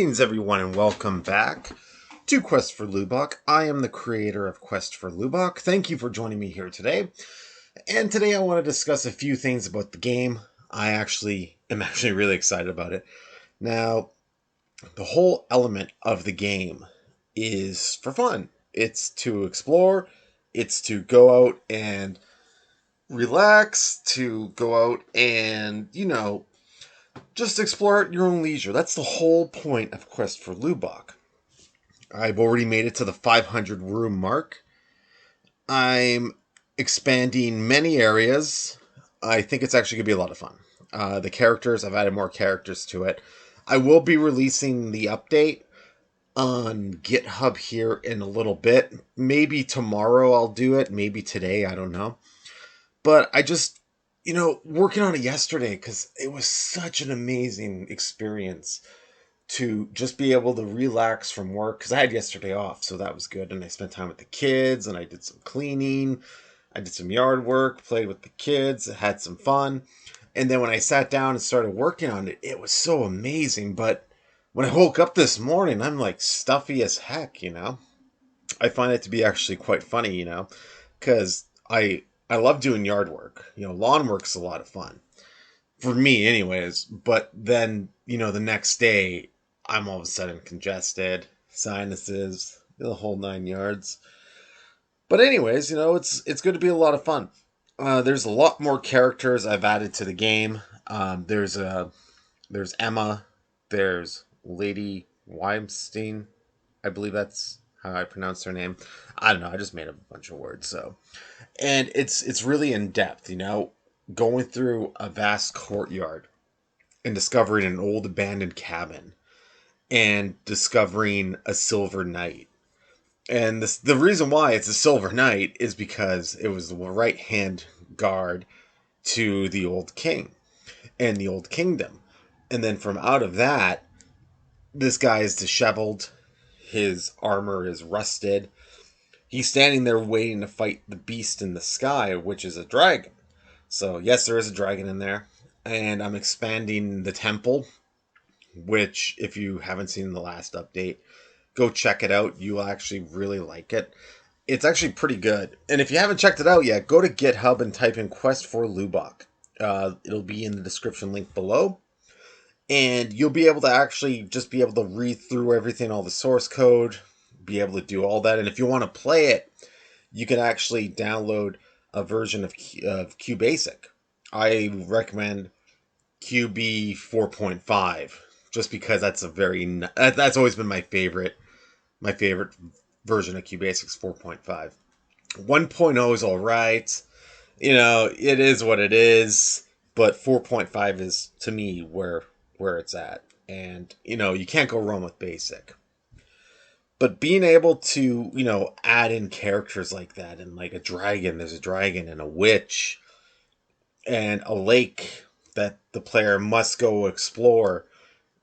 Greetings, everyone, and welcome back to Quest for Lubok. I am the creator of Quest for Lubok. Thank you for joining me here today. And today I want to discuss a few things about the game. I am actually really excited about it. Now, the whole element of the game is for fun. It's to explore, it's to go out and relax, to go out and, just explore at your own leisure. That's the whole point of Quest for Lubok. I've already made it to the 500 room mark. I'm expanding many areas. I think it's actually going to be a lot of fun. The characters, I've added more characters to it. I will be releasing the update on GitHub here in a little bit. Maybe tomorrow I'll do it. Maybe today. I don't know. But I just, working on it yesterday because it was such an amazing experience to just be able to relax from work because I had yesterday off, so that was good. And I spent time with the kids and I did some cleaning. I did some yard work, played with the kids, had some fun. And then when I sat down and started working on it, it was so amazing. But when I woke up this morning, I'm like stuffy as heck, I find it to be actually quite funny, because I love doing yard work. Lawn work's a lot of fun. For me, anyways. But then, the next day, I'm all of a sudden congested, sinuses, the whole 9 yards. But anyways, it's going to be a lot of fun. There's a lot more characters I've added to the game. There's Emma. There's Lady Weinstein. I believe that's how I pronounce her name. I don't know. I just made up a bunch of words. And it's really in depth, going through a vast courtyard and discovering an old abandoned cabin and discovering a silver knight. And the reason why it's a silver knight is because it was the right hand guard to the old king and the old kingdom. And then from out of that, this guy is disheveled. His armor is rusted. He's standing there waiting to fight the beast in the sky, which is a dragon. So, yes, there is a dragon in there. And I'm expanding the temple, which, if you haven't seen the last update, go check it out. You'll actually really like it. It's actually pretty good. And if you haven't checked it out yet, go to GitHub and type in Quest for Lubok. It'll be in the description link below. And you'll be able to actually just be able to read through everything, all the source code, be able to do all that. And if you want to play it, you can actually download a version of Qbasic. I recommend QB 4.5 just because that's that's always been my favorite version of Qbasic's 4.5. 1.0 is all right. It is what it is, but 4.5 is to me where it's at. And you can't go wrong with basic. But being able to, add in characters like that, and like there's a dragon and a witch and a lake that the player must go explore,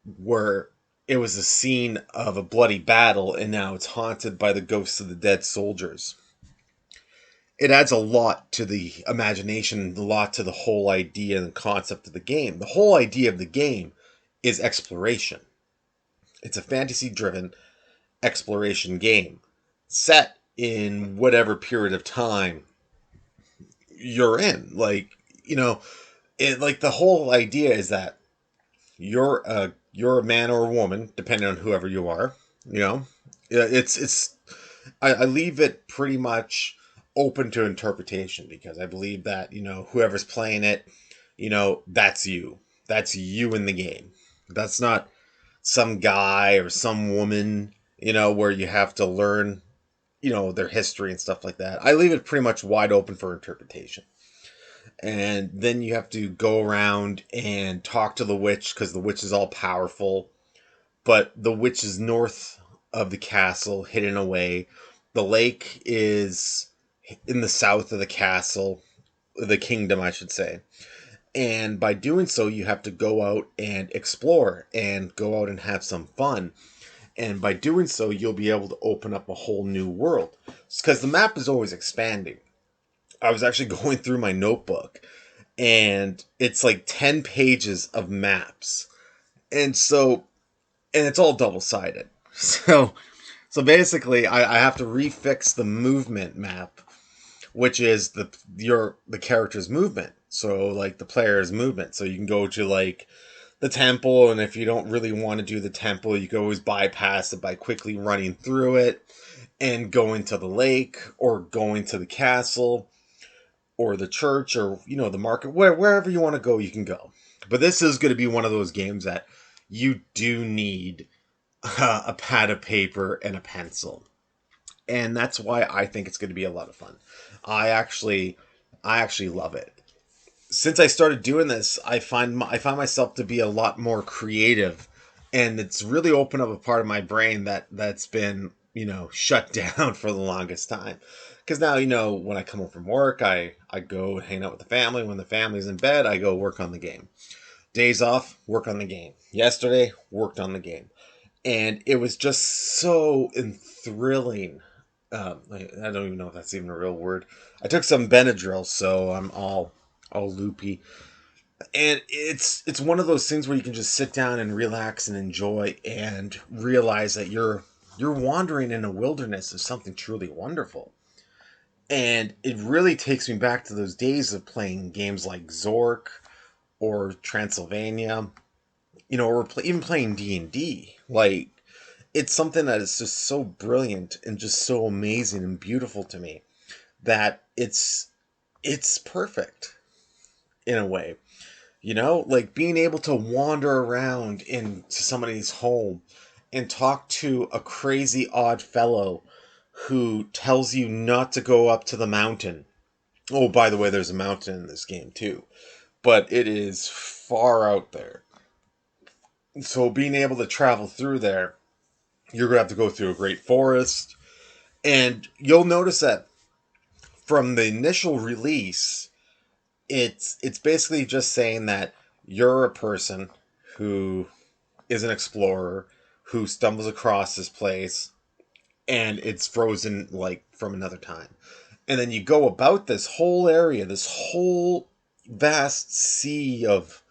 where it was a scene of a bloody battle and now it's haunted by the ghosts of the dead soldiers. It adds a lot to the imagination, a lot to the whole idea and concept of the game. The whole idea of the game is exploration. It's a fantasy-driven exploration game set in whatever period of time you're in. The whole idea is that you're a man or a woman, depending on whoever you are. I leave it pretty much open to interpretation because I believe that whoever's playing it, that's you in the game. That's not some guy or some woman, where you have to learn, their history and stuff like that. I leave it pretty much wide open for interpretation. And then you have to go around and talk to the witch because the witch is all powerful. But the witch is north of the castle, hidden away. The lake is in the south of the castle, the kingdom, I should say. And by doing so, you have to go out and explore and go out and have some fun. And by doing so, you'll be able to open up a whole new world. Because the map is always expanding. I was actually going through my notebook, and it's like 10 pages of maps. And so and it's all double-sided. So basically, I have to refix the movement map, which is the character's movement. So like the player's movement. So you can go to like the temple, and if you don't really want to do the temple, you can always bypass it by quickly running through it and going to the lake or going to the castle or the church or the market, wherever you want to go, you can go. But this is going to be one of those games that you do need a pad of paper and a pencil, and that's why I think it's going to be a lot of fun. I actually, I actually love it. Since I started doing this, I find myself to be a lot more creative, and it's really opened up a part of my brain that's been shut down for the longest time. Because now when I come home from work, I go hang out with the family. When the family's in bed, I go work on the game. Days off, work on the game. Yesterday, worked on the game, and it was just so thrilling. I don't even know if that's even a real word. I took some Benadryl, so I'm all loopy. And it's one of those things where you can just sit down and relax and enjoy and realize that you're wandering in a wilderness of something truly wonderful. And it really takes me back to those days of playing games like Zork or Transylvania, or even playing D&D. Like, it's something that is just so brilliant and just so amazing and beautiful to me that it's perfect in a way. Like being able to wander around into somebody's home and talk to a crazy odd fellow who tells you not to go up to the mountain. Oh, by the way, there's a mountain in this game too, but it is far out there. So being able to travel through there, you're going to have to go through a great forest. And you'll notice that from the initial release, it's basically just saying that you're a person who is an explorer who stumbles across this place, and it's frozen like from another time. And then you go about this whole area, this whole vast sea of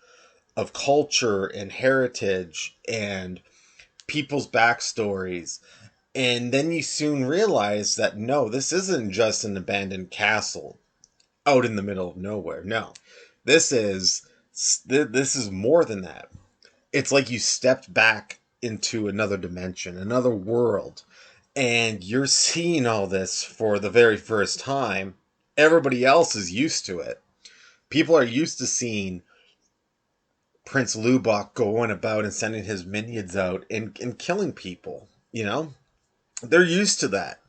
culture and heritage and people's backstories. And then you soon realize that no, this isn't just an abandoned castle out in the middle of nowhere. No, this is this is more than that. It's like you stepped back into another dimension, another world, and you're seeing all this for the very first time. Everybody else is used to it. People are used to seeing Prince Lubok going about and sending his minions out and killing people. They're used to that.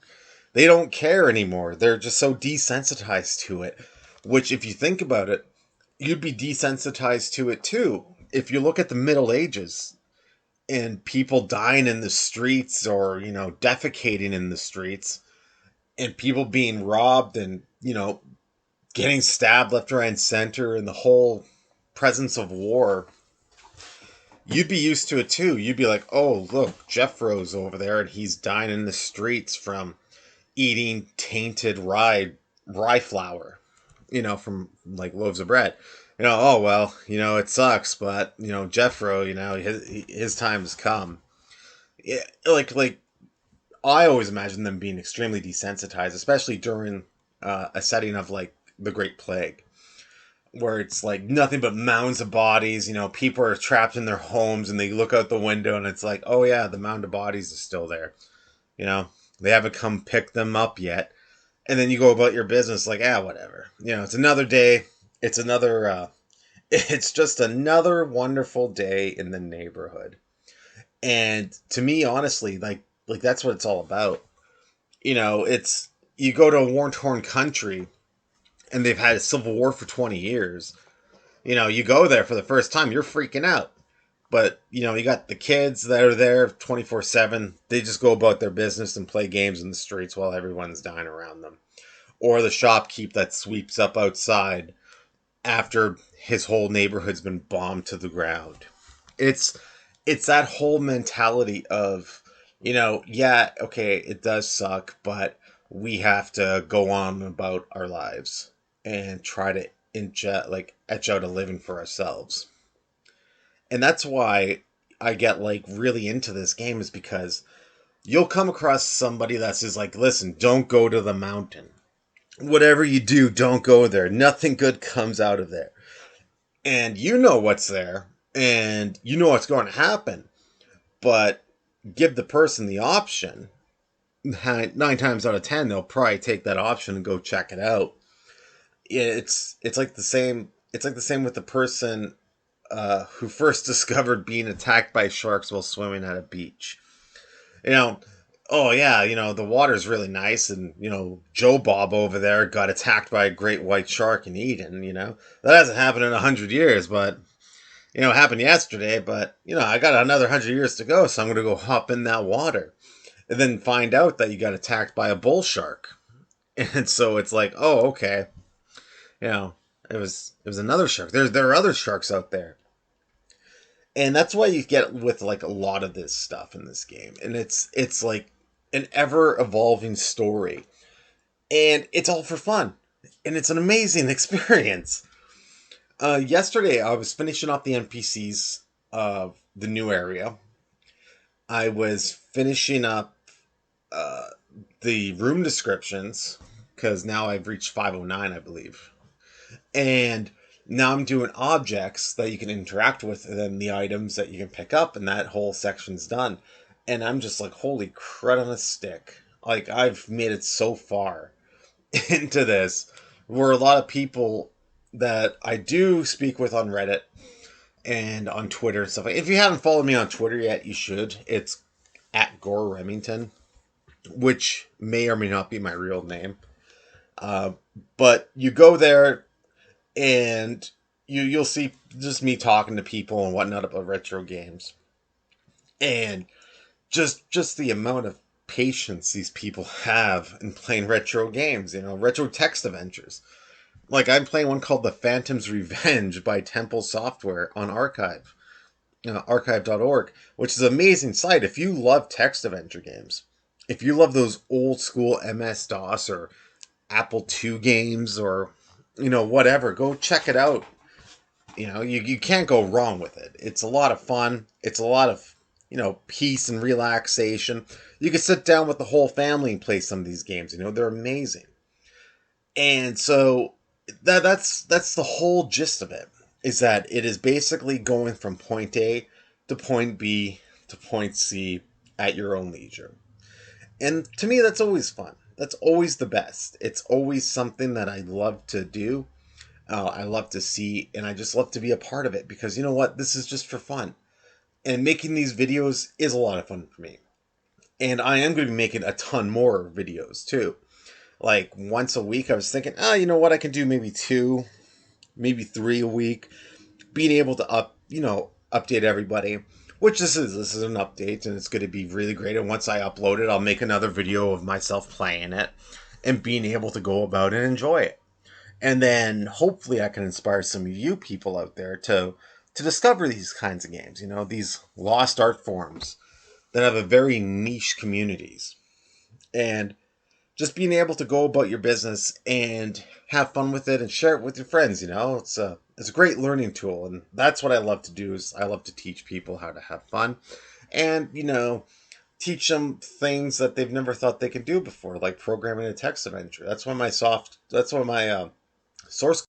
They don't care anymore. They're just so desensitized to it. Which, if you think about it, you'd be desensitized to it too. If you look at the Middle Ages and people dying in the streets or, defecating in the streets and people being robbed and, getting stabbed left, right, and center and the whole presence of war, you'd be used to it too. You'd be like, oh, look, Jeffro's over there and he's dying in the streets from eating tainted rye flour, from like loaves of bread. Oh well, it sucks, but Jeffro, his time has come. Yeah, like I always imagine them being extremely desensitized, especially during a setting of like the Great Plague, where it's like nothing but mounds of bodies. People are trapped in their homes, and they look out the window, and it's like, oh yeah, the mound of bodies is still there. You know, they haven't come pick them up yet. And then you go about your business like, whatever. It's another day. It's another, it's just another wonderful day in the neighborhood. And to me, honestly, like that's what it's all about. It's, you go to a war-torn country and they've had a civil war for 20 years. You go there for the first time, you're freaking out. But, you got the kids that are there 24/7. They just go about their business and play games in the streets while everyone's dying around them. Or the shopkeep that sweeps up outside after his whole neighborhood's been bombed to the ground. It's it's that whole mentality of, yeah, okay, it does suck, but we have to go on about our lives and try to etch out a living for ourselves. And that's why I get like really into this game is because you'll come across somebody that's just like, listen, don't go to the mountain. Whatever you do, don't go there. Nothing good comes out of there. And you know what's there, and you know what's going to happen, but give the person the option. 9 times out of 10, they'll probably take that option and go check it out. It's like the same. It's like the same with the person who first discovered being attacked by sharks while swimming at a beach. You know, oh yeah, the water's really nice, and Joe Bob over there got attacked by a great white shark in Eden. That hasn't happened in 100 years, but it happened yesterday. But I got another 100 years to go, so I'm gonna go hop in that water, and then find out that you got attacked by a bull shark, and so it's like, oh okay, you know, it was another shark. There are other sharks out there, and that's why you get with like a lot of this stuff in this game, and it's like an ever evolving story, and it's all for fun, and it's an amazing experience. Yesterday I was finishing off the NPCs of the new area. I was finishing up uh, the room descriptions because now I've reached 509, I believe. And now I'm doing objects that you can interact with, and then the items that you can pick up, and that whole section's done. And I'm just like, holy crud on a stick. Like, I've made it so far into this, where a lot of people that I do speak with on Reddit and on Twitter and stuff. If you haven't followed me on Twitter yet, you should. It's at Gore Remington, which may or may not be my real name. Uh, but you go there and you'll see just me talking to people and whatnot about retro games, and just the amount of patience these people have in playing retro games. Retro text adventures. Like I'm playing one called The Phantom's Revenge by Temple Software on Archive, archive.org, which is an amazing site. If you love text adventure games, if you love those old school MS DOS or Apple II games, or whatever, go check it out. You can't go wrong with it. It's a lot of fun. It's a lot of peace and relaxation. You can sit down with the whole family and play some of these games. They're amazing. And so that's the whole gist of it, is that it is basically going from point A to point B to point C at your own leisure. And to me, that's always fun. That's always the best. It's always something that I love to do. I love to see, and I just love to be a part of it, because you know what? This is just for fun. And making these videos is a lot of fun for me. And I am going to be making a ton more videos too. Like once a week, I was thinking, you know what? I can do maybe 2, maybe 3 a week. Being able to update everybody. Which this is an update, and it's going to be really great. And once I upload it, I'll make another video of myself playing it and being able to go about and enjoy it. And then hopefully I can inspire some of you people out there to discover these kinds of games, these lost art forms that have a very niche communities. And just being able to go about your business and have fun with it and share it with your friends. It's a great learning tool, and that's what I love to do. Is I love to teach people how to have fun, and teach them things that they've never thought they could do before, like programming a text adventure. That's one of my source